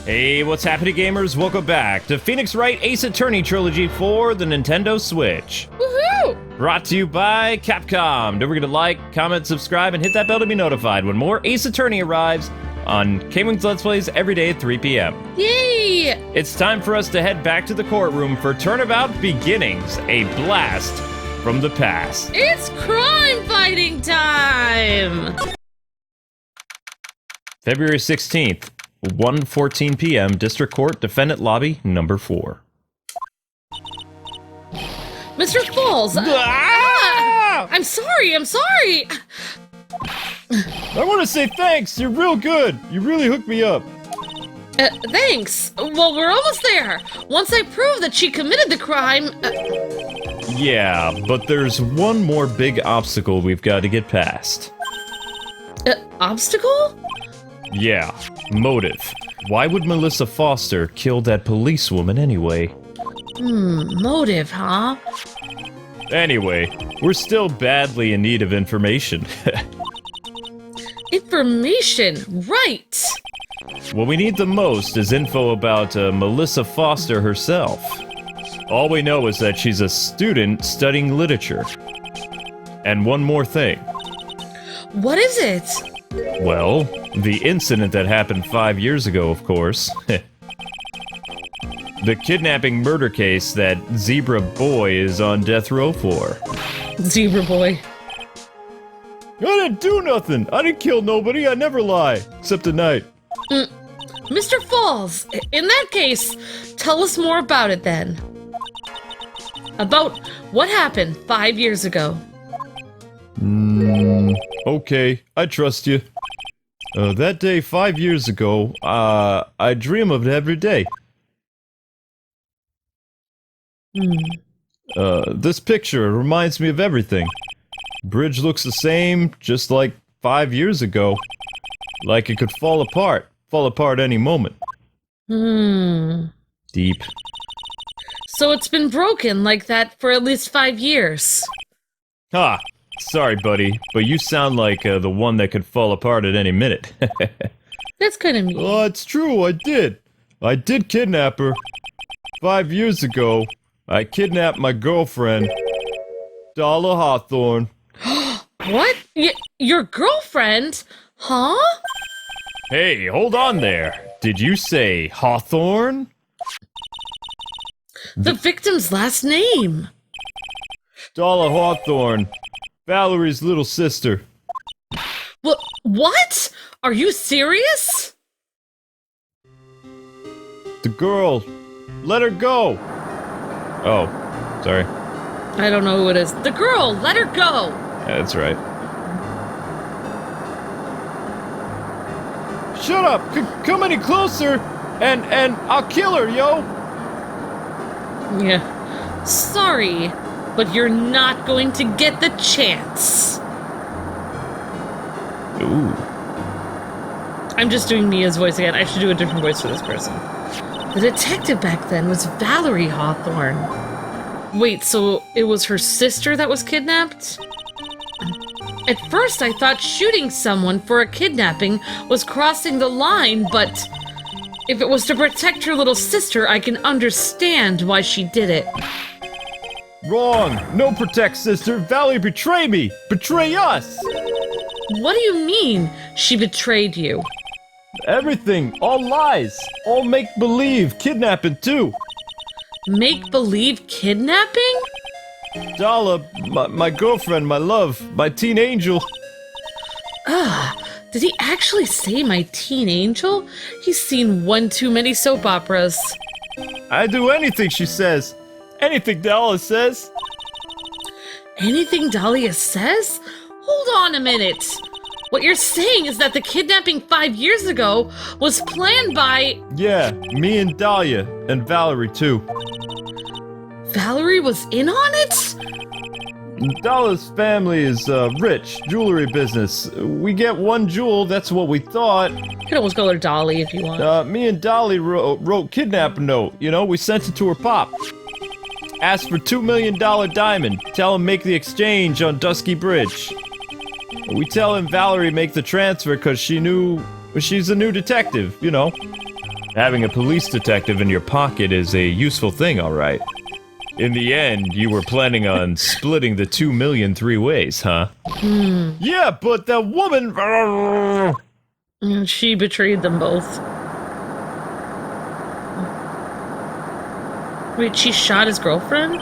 Hey, what's happening, gamers? Welcome back to Phoenix Wright Ace Attorney Trilogy for the Nintendo Switch. Woohoo! Brought to you by Capcom. Don't forget to like, comment, subscribe, and hit that bell to be notified when more Ace Attorney arrives on KwingsLetsPlays every day at 3 p.m. Yay! It's time for us to head back to the courtroom for Turnabout Beginnings, a blast from the past. It's crime fighting time! February 16th. 1:14 p.m. District Court, Defendant Lobby, number 4. Mr. Fawles! I'm sorry! I want to say thanks! You're real good! You really hooked me up. Thanks! Well, we're almost there! Once I prove that she committed the crime... Yeah, but there's one more big obstacle we've got to get past. Obstacle? Yeah, motive. Why would Melissa Foster kill that policewoman anyway? Motive, huh? Anyway, we're still badly in need of information. Information, right! What we need the most is info about Melissa Foster herself. All we know is that she's a student studying literature. And one more thing. What is it? Well, the incident that happened 5 years ago, of course. The kidnapping murder case that Zebra Boy is on death row for. Zebra Boy. I didn't do nothing! I didn't kill nobody, I never lie! Except at night. Mr. Fawles, in that case, tell us more about it then. About what happened 5 years ago. Okay, I trust you. That day 5 years ago, I dream of it every day. This picture reminds me of everything. Bridge looks the same, just like 5 years ago. Like it could fall apart any moment. Deep. So it's been broken like that for at least 5 years. Ha! Sorry, buddy, but you sound like the one that could fall apart at any minute. That's kind of mean. Oh, it's true, I did. I did kidnap her. 5 years ago, I kidnapped my girlfriend, Darla Hawthorne. What? Your girlfriend? Huh? Hey, hold on there. Did you say Hawthorne? The victim's last name. Darla Hawthorne. Valerie's little sister. What? Are you serious? The girl. Let her go. Oh, sorry. I don't know who it is. The girl, let her go. Yeah, that's right. Shut up! Come any closer, and I'll kill her, yo! Yeah. Sorry, but you're not going to get the chance. Ooh. I'm just doing Mia's voice again. I should do a different voice for this person. The detective back then was Valerie Hawthorne. Wait, so it was her sister that was kidnapped? At first, I thought shooting someone for a kidnapping was crossing the line, but if it was to protect her little sister, I can understand why she did it. Wrong! No protect, sister! Valerie betrayed me! Betray us! What do you mean, she betrayed you? Everything! All lies! All make-believe! Kidnapping, too! Make-believe kidnapping? Darla, my girlfriend, my love, my teen angel. Did he actually say my teen angel? He's seen one too many soap operas. I do anything she says. Anything Darla says. Anything Dahlia says? Hold on a minute. What you're saying is that the kidnapping 5 years ago was planned by... Yeah, me and Dahlia, and Valerie too. Valerie was in on it? Dahlia's family is rich, jewelry business. We get one jewel, that's what we thought. You can almost call her Dolly if you want. Me and Dolly wrote kidnapping note, you know, we sent it to her pop. Asked for $2 million diamond, tell him make the exchange on Dusky Bridge. We tell him Valerie make the transfer because she's a new detective, you know. Having a police detective in your pocket is a useful thing, alright. In the end, you were planning on splitting the 2 million 3 ways, huh? Yeah, but that woman... And she betrayed them both. Wait, she shot his girlfriend?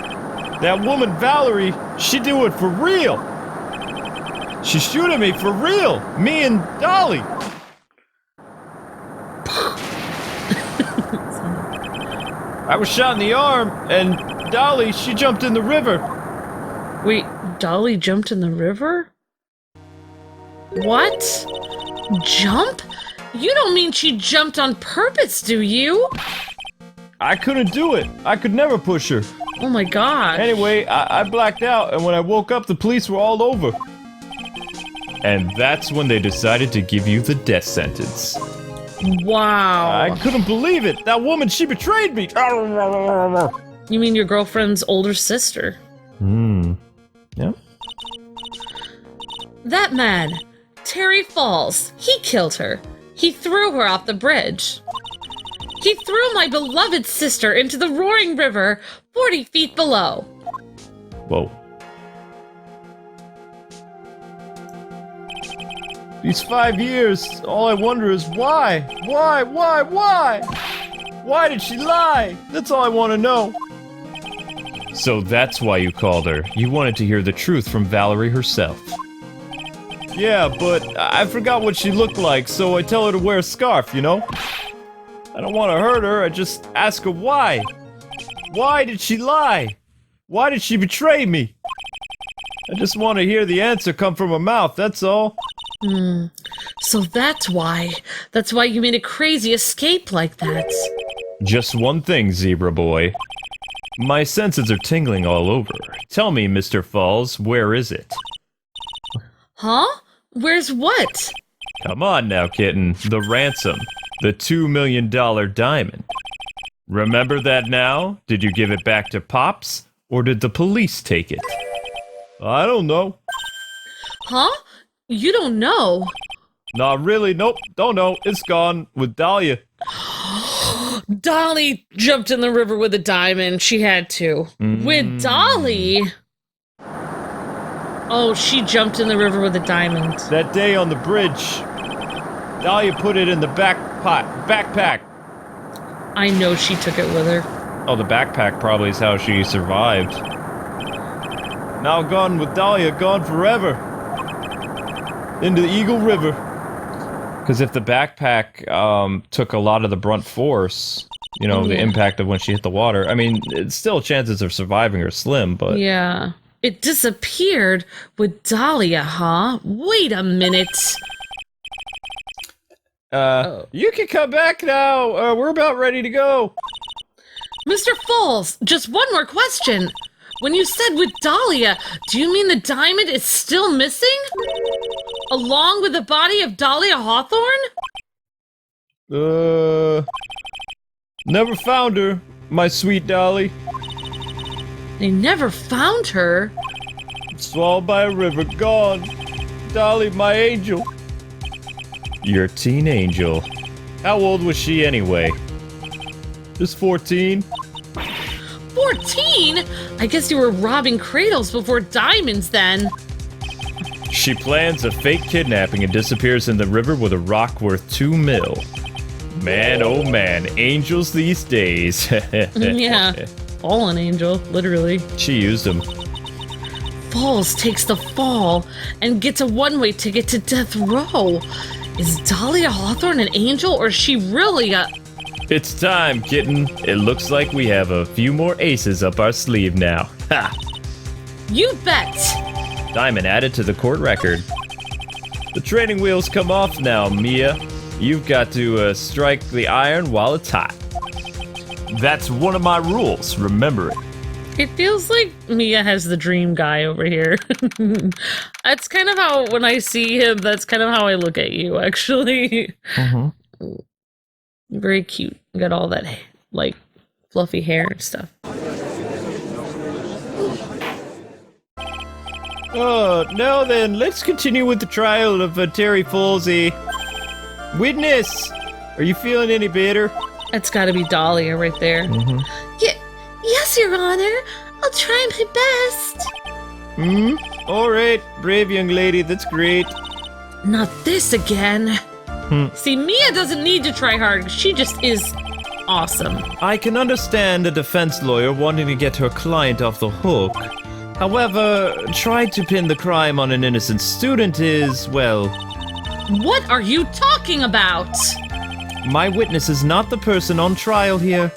That woman, Valerie, she do it for real. She shooting me for real. Me and Dolly. I was shot in the arm, and Dolly, she jumped in the river. Wait, Dolly jumped in the river? What? Jump? You don't mean she jumped on purpose, do you? I couldn't do it. I could never push her. Oh my god. Anyway, I blacked out, and when I woke up, the police were all over. And that's when they decided to give you the death sentence. Wow. I couldn't believe it. That woman, she betrayed me. You mean your girlfriend's older sister? Yeah. That man, Terry Fawles, he killed her. He threw her off the bridge. He threw my beloved sister into the roaring river 40 feet below. Whoa. These 5 years, all I wonder is why? Why? Why did she lie? That's all I want to know. So that's why you called her. You wanted to hear the truth from Valerie herself. Yeah, but I forgot what she looked like, so I tell her to wear a scarf, you know? I don't want to hurt her, I just ask her why. Why did she lie? Why did she betray me? I just want to hear the answer come from her mouth, that's all. So that's why you made a crazy escape like that. Just one thing, Zebra Boy. My senses are tingling all over. Tell me, Mr. Fawles, where is it? Huh? Where's what? Come on now, kitten. The ransom. The $2 million diamond. Remember that now? Did you give it back to Pops? Or did the police take it? I don't know. Huh? You don't know? Not really, nope, don't know. It's gone with Dahlia. Dolly jumped in the river with a diamond. She had to. With Dolly? Oh, she jumped in the river with a diamond. That day on the bridge, Dahlia put it in the backpack. I know she took it with her. Oh, the backpack probably is how she survived. Now gone with Dahlia, gone forever. Into the Eagle River. Because if the backpack took a lot of the brunt force, you know, the impact of when she hit the water, I mean, it's still chances of surviving are slim, but... Yeah. It disappeared with Dahlia, huh? Wait a minute. You can come back now. We're about ready to go. Mr. Fawles, just one more question. When you said with Dahlia, do you mean the diamond is still missing? Along with the body of Dahlia Hawthorne? Never found her, my sweet Dolly. They never found her? Swallowed by a river, gone. Dolly, my angel. Your teen angel. How old was she anyway? Just 14. 14? I guess you were robbing cradles before diamonds then. She plans a fake kidnapping and disappears in the river with a rock worth 2 mil. Man, oh man, angels these days. Yeah, all an angel, literally. She used them. Fawles takes the fall and gets a one-way ticket to death row. Is Dahlia Hawthorne an angel, or is she really a... It's time, kitten. It looks like we have a few more aces up our sleeve now. Ha! You bet! Diamond added to the court record. The training wheels come off now, Mia. You've got to strike the iron while it's hot. That's one of my rules, remember it. It feels like Mia has the dream guy over here. That's kind of how, when I see him, that's kind of how I look at you, actually. Very cute. You got all that, like, fluffy hair and stuff. Now then, let's continue with the trial of Terry Fawles. Witness, are you feeling any better? It's gotta be Dahlia right there. Yes, Your Honor. I'll try my best. Alright, brave young lady, that's great. Not this again. See, Mia doesn't need to try hard. She just is awesome. I can understand a defense lawyer wanting to get her client off the hook. However, trying to pin the crime on an innocent student is, well... What are you talking about? My witness is not the person on trial here.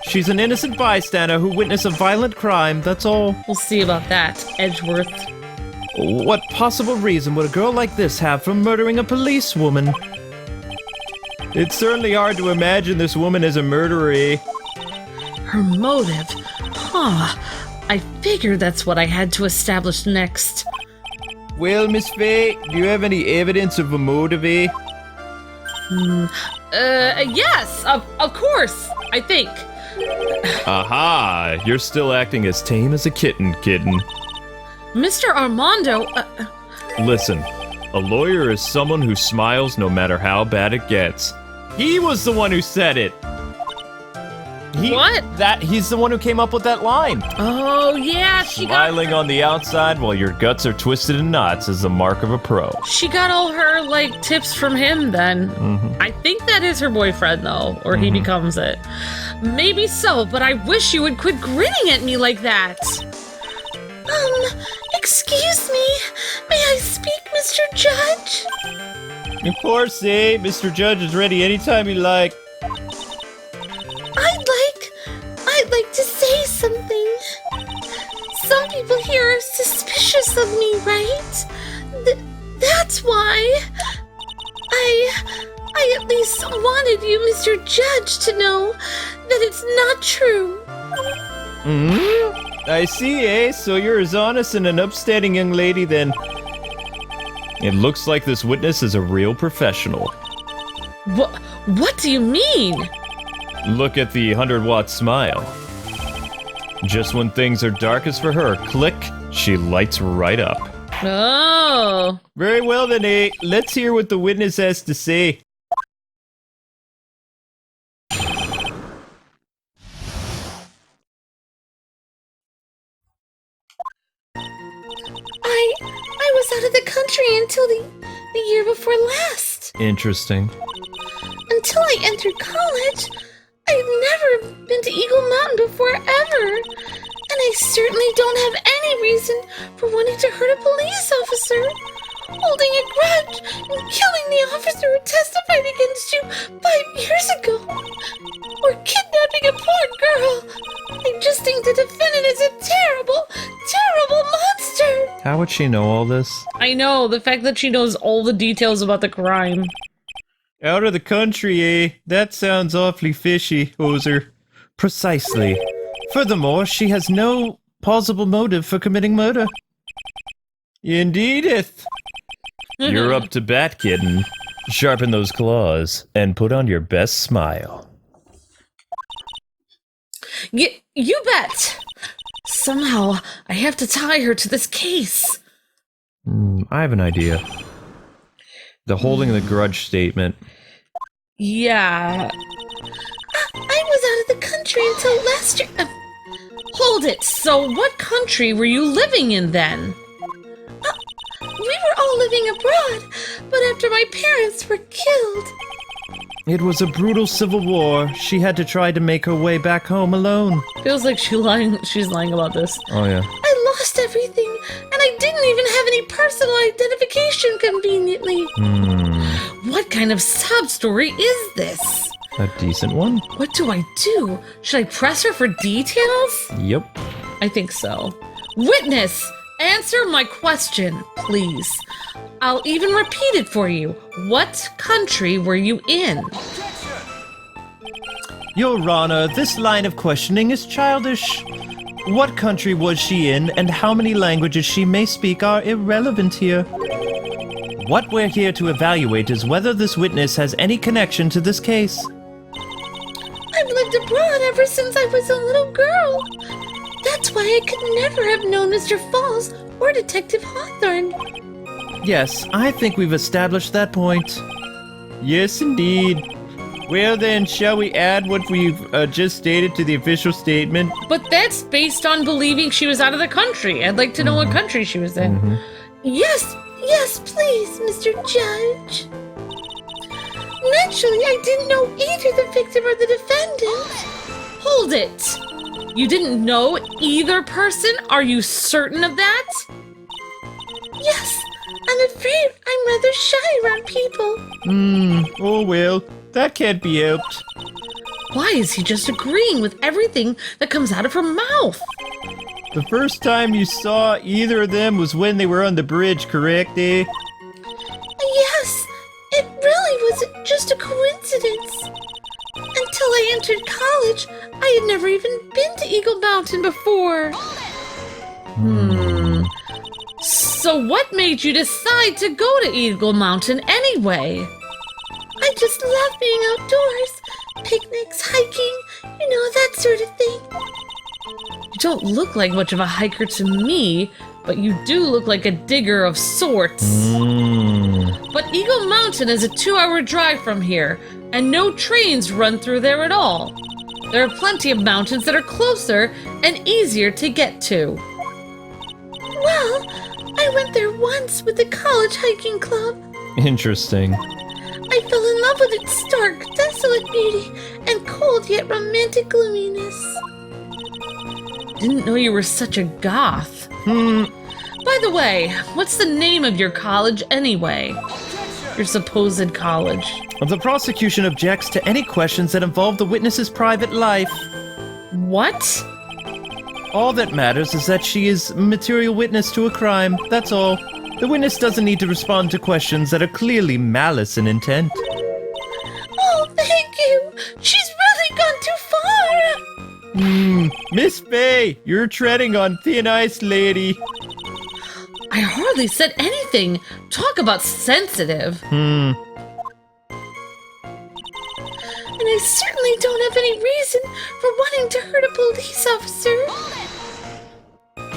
She's an innocent bystander who witnessed a violent crime, that's all. We'll see about that, Edgeworth. What possible reason would a girl like this have for murdering a policewoman? It's certainly hard to imagine this woman as a murderer, eh? Her motive? Huh. I figured that's what I had to establish next. Well, Miss Faye, do you have any evidence of a motive, eh? Yes, of course, I think. Aha! You're still acting as tame as a kitten. Mr. Armando, Listen, a lawyer is someone who smiles no matter how bad it gets. He was the one who said it! What? He's the one who came up with that line. Oh yeah, Smiling on the outside while your guts are twisted in knots is the mark of a pro. She got all her, like, tips from him then. I think that is her boyfriend, though, or he becomes it. Maybe so, but I wish you would quit grinning at me like that. Excuse me. May I speak, Mr. Judge? Of course, eh? Mr. Judge is ready anytime you like. I'd like to say something. Some people here are suspicious of me, right? That's why I at least wanted you, Mr. Judge, to know that it's not true. I see, eh? So you're as honest and an upstanding young lady then. It looks like this witness is a real professional. What do you mean? Look at the 100-watt smile. Just when things are darkest for her, click, she lights right up. Oh. Very well then, eh? Let's hear what the witness has to say. I was out of the country until the year before last. Interesting. Until I entered college, I've never been to Eagle Mountain before ever. And I certainly don't have any reason for wanting to hurt a police officer. Holding a grudge and killing the officer who testified against you 5 years ago. Or kidnapping a poor girl. I just think the defendant is a terrible, terrible monster. How would she know all this? I know, the fact that she knows all the details about the crime. Out of the country, eh? That sounds awfully fishy, Hoser. Precisely. Furthermore, she has no plausible motive for committing murder. Indeedeth. You're up to bat, kitten. Sharpen those claws and put on your best smile. You bet! Somehow, I have to tie her to this case. I have an idea. The holding the grudge statement. Yeah. I was out of the country until last year. Hold it! So what country were you living in then? We were all living abroad, but after my parents were killed. It was a brutal civil war. She had to try to make her way back home alone. Feels like she's lying about this. Oh, yeah. I lost everything, and I didn't even have any personal identification conveniently. What kind of sob story is this? A decent one? What do I do? Should I press her for details? Yep. I think so. Witness! Answer my question, please. I'll even repeat it for you. What country were you in? Your Honor, this line of questioning is childish. What country was she in and how many languages she may speak are irrelevant here. What we're here to evaluate is whether this witness has any connection to this case. I've lived abroad ever since I was a little girl. That's why I could never have known Mr. Fawles or Detective Hawthorne. Yes, I think we've established that point. Yes, indeed. Well then, shall we add what we've just stated to the official statement? But that's based on believing she was out of the country. I'd like to know what country she was in. Yes, please, Mr. Judge. Naturally, I didn't know either the victim or the defendant. Hold it! You didn't know either person? Are you certain of that? Yes, I'm afraid I'm rather shy around people. Oh well, that can't be helped. Why is he just agreeing with everything that comes out of her mouth? The first time you saw either of them was when they were on the bridge, correct, eh? Yes, it really was just a coincidence. Until I entered college, I had never even been to Eagle Mountain before. So what made you decide to go to Eagle Mountain anyway? I just love being outdoors. Picnics, hiking, that sort of thing. You don't look like much of a hiker to me, but you do look like a digger of sorts. But Eagle Mountain is a 2-hour drive from here, and no trains run through there at all. There are plenty of mountains that are closer and easier to get to. Well, I went there once with the college hiking club. Interesting. I fell in love with its stark, desolate beauty and cold yet romantic gloominess. Didn't know you were such a goth. By the way, what's the name of your college anyway? Your supposed college. The prosecution objects to any questions that involve the witness's private life. What? All that matters is that she is material witness to a crime, that's all. The witness doesn't need to respond to questions that are clearly malice in intent. Oh, thank you! She's really gone too far! Miss Faye, you're treading on thin ice, lady. I hardly said anything. Talk about sensitive. And I certainly don't have any reason for wanting to hurt a police officer.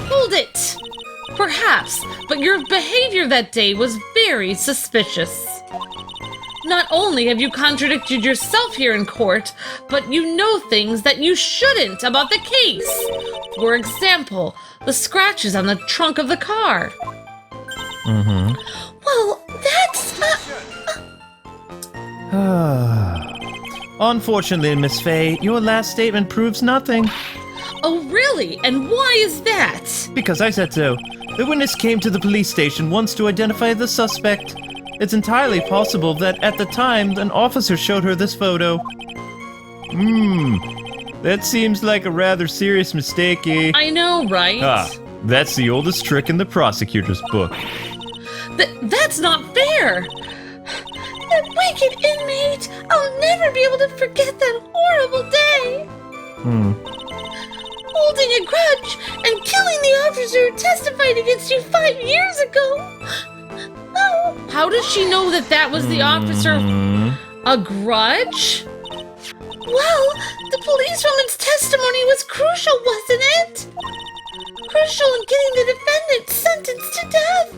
Hold it! Perhaps, but your behavior that day was very suspicious. Not only have you contradicted yourself here in court, but you know things that you shouldn't about the case. For example, the scratches on the trunk of the car. Well, that's... Unfortunately, Miss Faye, your last statement proves nothing. Oh, really? And why is that? Because I said so. The witness came to the police station once to identify the suspect. It's entirely possible that at the time, an officer showed her this photo. That seems like a rather serious mistake, eh? I know, right? That's the oldest trick in the prosecutor's book. That's not fair! That wicked inmate! I'll never be able to forget that horrible day! Holding a grudge and killing the officer who testified against you 5 years ago! Oh! How does she know that that was the officer? A grudge? Well, the policewoman's testimony was crucial, wasn't it? Crucial in getting the defendant sentenced to death!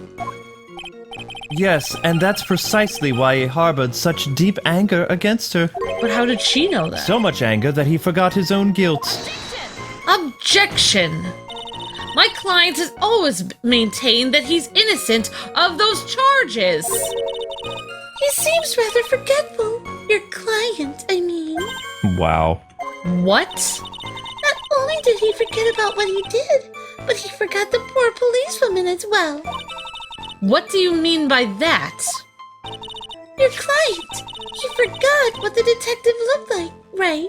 Yes, and that's precisely why he harbored such deep anger against her. But how did she know that? So much anger that he forgot his own guilt. Objection! My client has always maintained that he's innocent of those charges. He seems rather forgetful. Your client, I mean. Wow. What? Not only did he forget about what he did, but he forgot the poor policewoman as well. What do you mean by that? Your client. He forgot what the detective looked like, right?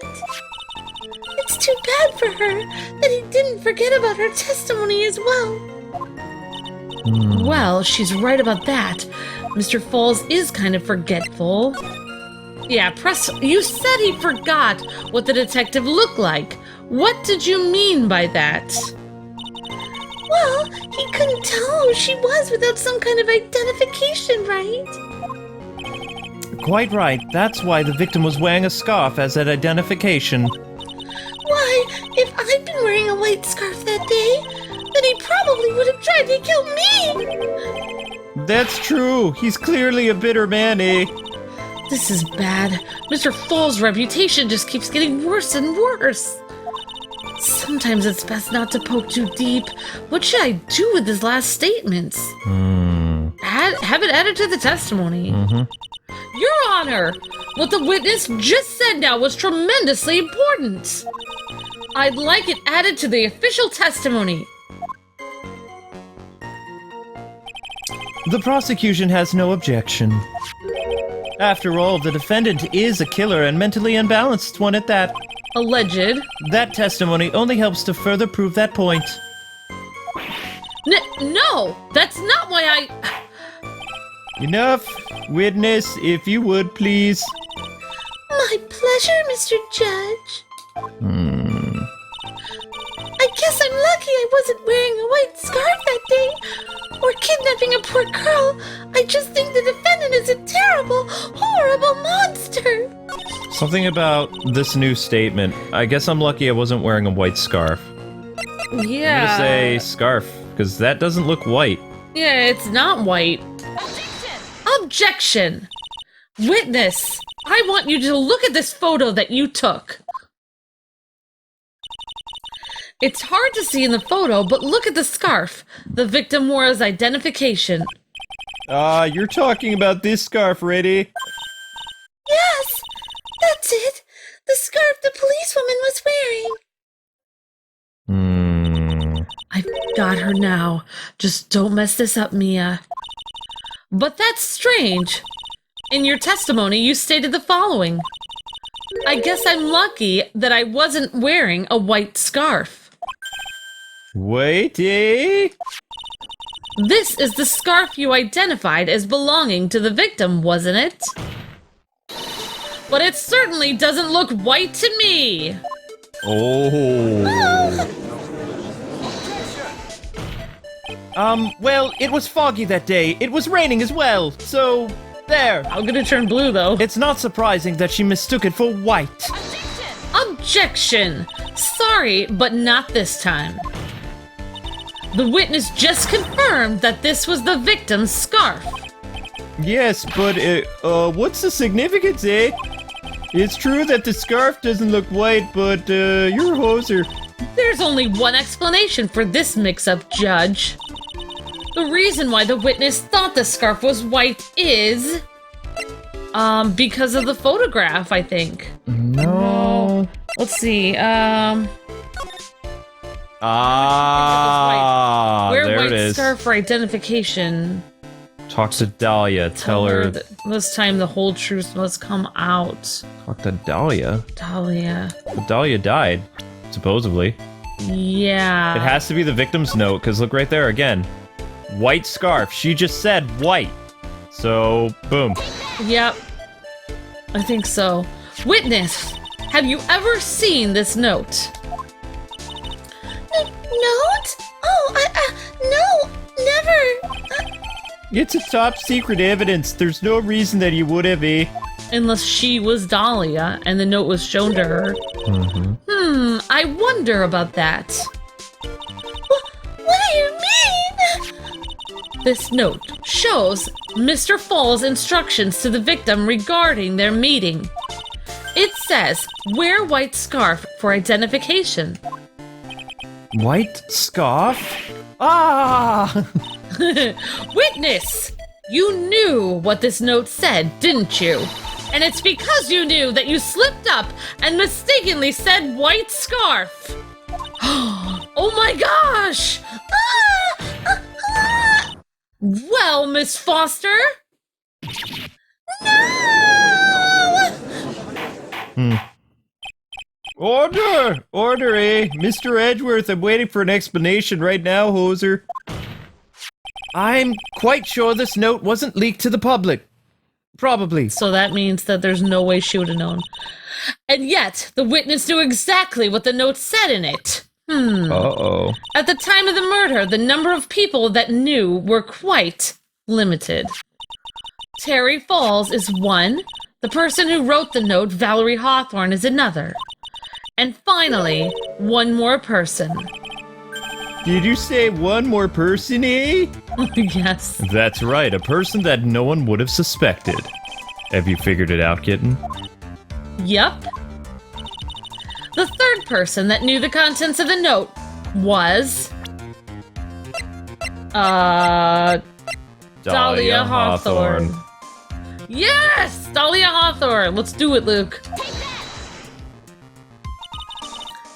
It's too bad for her that he didn't forget about her testimony as well. Well, she's right about that. Mr. Fawles is kind of forgetful. Yeah, you said he forgot what the detective looked like. What did you mean by that? Well, he couldn't tell who she was without some kind of identification, right? Quite right. That's why the victim was wearing a scarf as an identification. Why, if I'd been wearing a white scarf that day, then he probably would have tried to kill me! That's true. He's clearly a bitter man, eh? This is bad. Mr. Fawles' reputation just keeps getting worse and worse. Sometimes it's best not to poke too deep. What should I do with his last statements? Have it added to the testimony. Your Honor, what the witness just said now was tremendously important. I'd like it added to the official testimony. The prosecution has no objection. After all, the defendant is a killer and mentally unbalanced one at that. Alleged. That testimony only helps to further prove that point. No, that's not why I... Enough. Witness, if you would, please. My pleasure, Mr. Judge. I guess I'm lucky I wasn't wearing a white scarf that day, or kidnapping a poor girl. I just think the defendant is a terrible, horrible monster. Something about this new statement. I guess I'm lucky I wasn't wearing a white scarf. Yeah. I'm gonna say scarf, because that doesn't look white. Yeah, it's not white. Objection! Witness, I want you to look at this photo that you took. It's hard to see in the photo, but look at the scarf the victim wore as identification. You're talking about this scarf, Reddy. Yes, that's it. The scarf the policewoman was wearing. I've got her now. Just don't mess this up, Mia. But that's strange. In your testimony, you stated the following. I guess I'm lucky that I wasn't wearing a white scarf. Waity. This is the scarf you identified as belonging to the victim, wasn't it? But it certainly doesn't look white to me. Oh. Well, it was foggy that day. It was raining as well, so there. I'm gonna turn blue, though. It's not surprising that she mistook it for white. Objection! Sorry, but not this time. The witness just confirmed that this was the victim's scarf. Yes, but, what's the significance, eh? It's true that the scarf doesn't look white, but, you're a hoser. There's only one explanation for this mix-up, Judge. The reason why the witness thought the scarf was white is... because of the photograph, I think. No. Let's see, There Wear it white is. scarf for identification. Talk to Dahlia. Tell her. that this time the whole truth must come out. Talk to Dahlia. Dahlia. But Dahlia died, supposedly. Yeah. It has to be the victim's note, because look right there again. White scarf. She just said white. So, boom. Yep. I think so. Witness, have you ever seen this note? Note? Oh, no, never. It's a top secret evidence. There's no reason that you would have, eh? Unless she was Dahlia and the note was shown to her. I wonder about that. What do you mean? This note shows Mr. Fawles' instructions to the victim regarding their meeting. It says, wear white scarf for identification. White scarf? Ah! Witness! You knew what this note said, didn't you? And it's because you knew that you slipped up and mistakenly said white scarf. Oh my gosh! Well, Miss Foster? Order! Order, eh? Mr. Edgeworth, I'm waiting for an explanation right now, hoser. I'm quite sure this note wasn't leaked to the public. Probably. So that means that there's no way she would have known. And yet, the witness knew exactly what the note said in it. Uh-oh. At the time of the murder, the number of people that knew were quite limited. Terry Fawles is one. The person who wrote the note, Valerie Hawthorne, is another. And finally, one more person. Did you say one more person, eh? Yes. That's right, a person that no one would have suspected. Have you figured it out, kitten? Yup. The third person that knew the contents of the note was... Dahlia Hawthorne. Yes! Dahlia Hawthorne! Let's do it, Luke.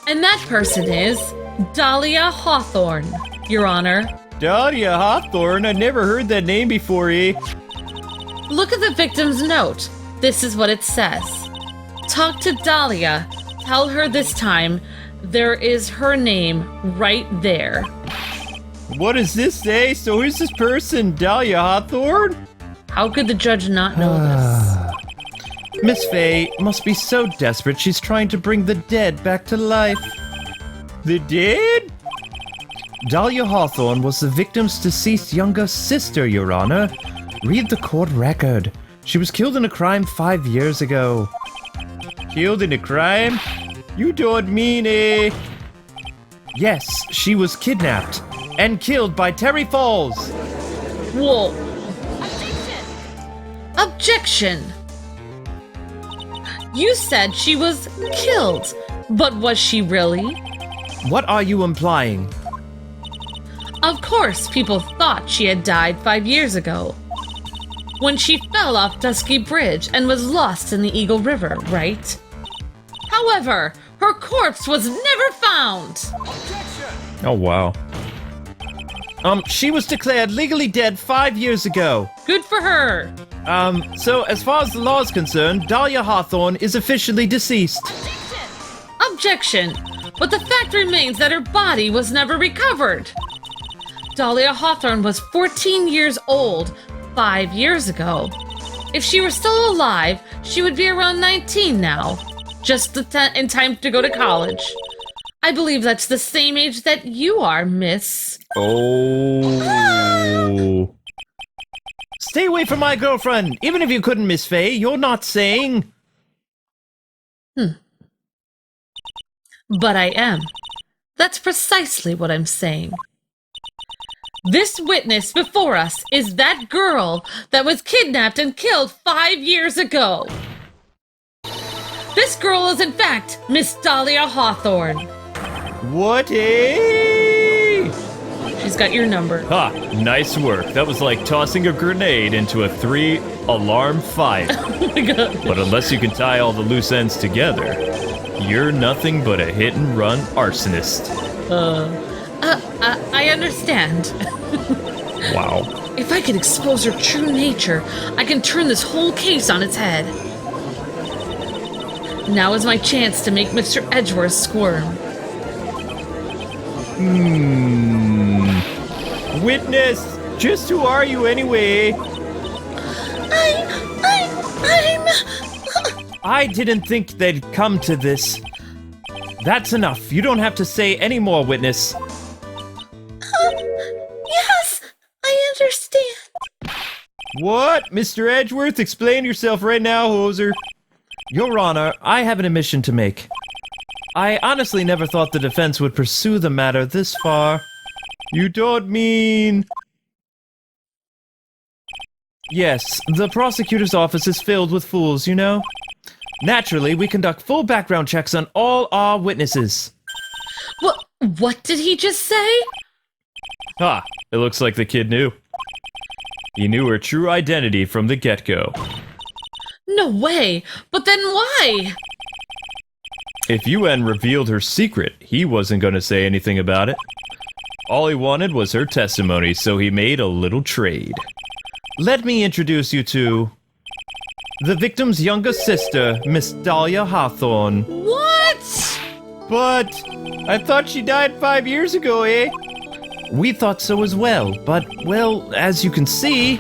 And that person is Dahlia Hawthorne, Your Honor. Dahlia Hawthorne? I never heard that name before, eh? Look at the victim's note. This is what it says. Talk to Dahlia. Tell her this time there is her name right there. What does this say? So who's this person? Dahlia Hawthorne? How could the judge not know this? Miss Faye must be so desperate she's trying to bring the dead back to life. The dead? Dahlia Hawthorne was the victim's deceased younger sister, Your Honor. Read the court record. She was killed in a crime 5 years ago. Killed in a crime? You don't mean a... Yes, she was kidnapped and killed by Terry Fawles. Whoa. Objection! You said she was killed, but was she really? What are you implying? Of course, people thought she had died 5 years ago. When she fell off Dusky Bridge and was lost in the Eagle River, right? However, her corpse was never found! Oh, wow. She was declared legally dead 5 years ago. Good for her! So as far as the law is concerned, Dahlia Hawthorne is officially deceased. Objection! But the fact remains that her body was never recovered. Dahlia Hawthorne was 14 years old 5 years ago. If she were still alive, she would be around 19 now. Just in time to go to college. I believe that's the same age that you are, miss. Oh. Stay away from my girlfriend! Even if you couldn't, Miss Faye, you're not saying... But I am. That's precisely what I'm saying. This witness before us is that girl that was kidnapped and killed 5 years ago. This girl is in fact Miss Dahlia Hawthorne. What a... She's got your number. Ha! Nice work. That was like tossing a grenade into a 3-alarm fire. Oh my god. But unless you can tie all the loose ends together, you're nothing but a hit-and-run arsonist. I understand. Wow. If I can expose her true nature, I can turn this whole case on its head. Now is my chance to make Mr. Edgeworth squirm. Witness! Just who are you anyway? I'm... I didn't think they'd come to this. That's enough. You don't have to say any more, witness. Yes, I understand. What? Mr. Edgeworth, explain yourself right now, hoser. Your Honor, I have an admission to make. I honestly never thought the defense would pursue the matter this far. You don't mean... Yes, the prosecutor's office is filled with fools, you know? Naturally, we conduct full background checks on all our witnesses. What did he just say? Ha! It looks like the kid knew. He knew her true identity from the get-go. No way! But then why? If UN revealed her secret, he wasn't going to say anything about it. All he wanted was her testimony, so he made a little trade. Let me introduce you to... the victim's younger sister, Miss Dahlia Hawthorne. What? But... I thought she died 5 years ago, eh? We thought so as well, but, well, as you can see...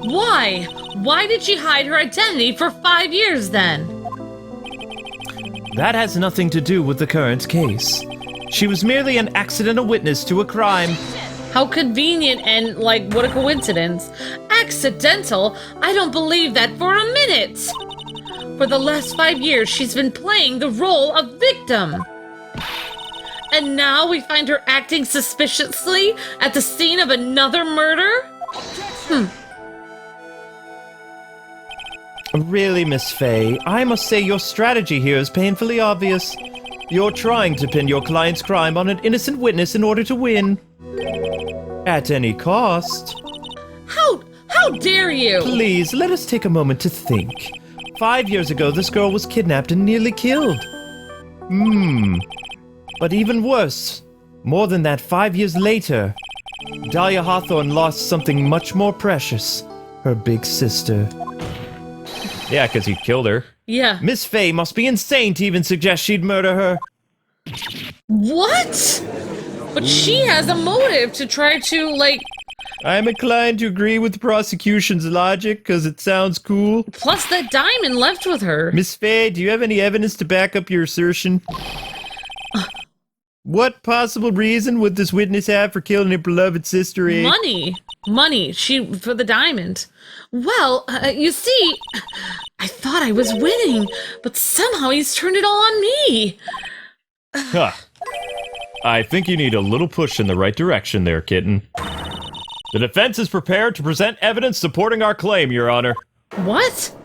Why? Why did she hide her identity for 5 years then? That has nothing to do with the current case. She was merely an accidental witness to a crime. How convenient and, like, what a coincidence. Accidental? I don't believe that for a minute! For the last 5 years, she's been playing the role of victim. And now we find her acting suspiciously at the scene of another murder? Really, Miss Fay, I must say your strategy here is painfully obvious. You're trying to pin your client's crime on an innocent witness in order to win. At any cost. How dare you? Please, let us take a moment to think. 5 years ago, this girl was kidnapped and nearly killed. But even worse, more than that, 5 years later, Dahlia Hawthorne lost something much more precious. Her big sister. Yeah, because he killed her. Yeah. Miss Fay must be insane to even suggest she'd murder her. What? But she has a motive to try to, like... I'm inclined to agree with the prosecution's logic, because it sounds cool. Plus that diamond left with her. Miss Fay, do you have any evidence to back up your assertion? What possible reason would this witness have for killing her beloved sister, eh? Money. For the diamond. Well, you see, I thought I was winning, but somehow he's turned it all on me. Huh. I think you need a little push in the right direction there, kitten. The defense is prepared to present evidence supporting our claim, Your Honor. What?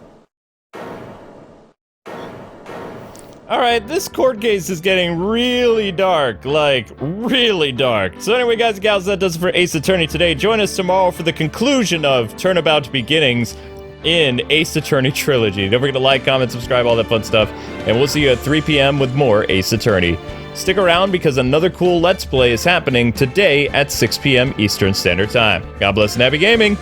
Alright, this court case is getting really dark. Like, really dark. So anyway, guys and gals, that does it for Ace Attorney today. Join us tomorrow for the conclusion of Turnabout Beginnings in Ace Attorney Trilogy. Don't forget to like, comment, subscribe, all that fun stuff. And we'll see you at 3 p.m. with more Ace Attorney. Stick around because another cool Let's Play is happening today at 6 p.m. Eastern Standard Time. God bless and happy gaming!